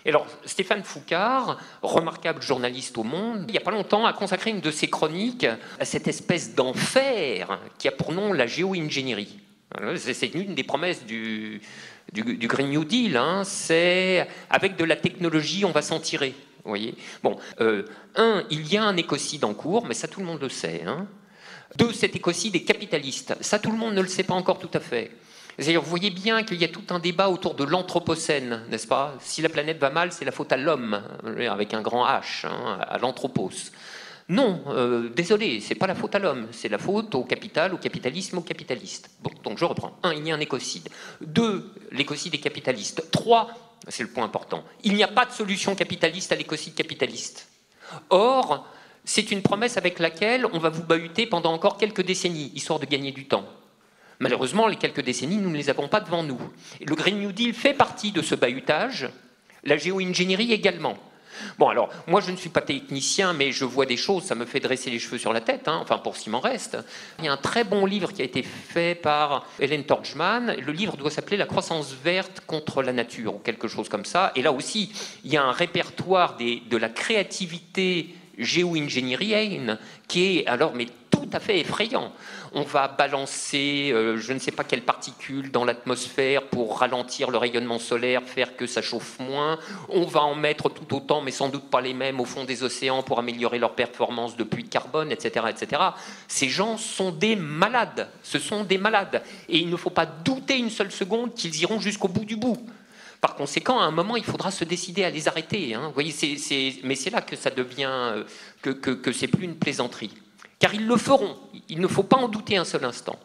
Et alors, Stéphane Foucard, remarquable journaliste au Monde, il n'y a pas longtemps, a consacré une de ses chroniques à cette espèce d'enfer qui a pour nom la géo-ingénierie. C'est une des promesses du Green New Deal, hein. C'est avec de la technologie, on va s'en tirer. Vous voyez, bon, il y a un écocide en cours, mais ça tout le monde le sait. Hein. 2, cet écocide est capitaliste. Ça tout le monde ne le sait pas encore tout à fait. C'est-à-dire, vous voyez bien qu'il y a tout un débat autour de l'anthropocène, n'est-ce pas? Si la planète va mal, c'est la faute à l'homme, avec un grand H, hein, à l'anthropos. Non, désolé, c'est pas la faute à l'homme, c'est la faute au capital, au capitalisme, aux capitalistes. Bon, donc je reprends. 1, il y a un écocide. 2, l'écocide est capitaliste. 3, c'est le point important, il n'y a pas de solution capitaliste à l'écocide capitaliste. Or, c'est une promesse avec laquelle on va vous bahuter pendant encore quelques décennies, histoire de gagner du temps. Malheureusement, les quelques décennies, nous ne les avons pas devant nous. Et le Green New Deal fait partie de ce bahutage, la géo-ingénierie également. Bon, alors, moi je ne suis pas technicien, mais je vois des choses, ça me fait dresser les cheveux sur la tête, hein, enfin pour ce qui m'en reste. Il y a un très bon livre qui a été fait par Hélène Torgman. Le livre doit s'appeler La croissance verte contre la nature, ou quelque chose comme ça. Et là aussi, il y a un répertoire de la créativité géo-ingénierienne qui est alors mais tout à fait effrayant. On va balancer je ne sais pas quelles particules dans l'atmosphère pour ralentir le rayonnement solaire, faire que ça chauffe moins. On va en mettre tout autant, mais sans doute pas les mêmes, au fond des océans pour améliorer leur performance de puits de carbone, etc., etc. Ces gens sont des malades. Ce sont des malades. Et il ne faut pas douter une seule seconde qu'ils iront jusqu'au bout du bout. Par conséquent, à un moment, il faudra se décider à les arrêter. Hein. Vous voyez, mais c'est là que ça devient que c'est plus une plaisanterie. Car ils le feront. Il ne faut pas en douter un seul instant.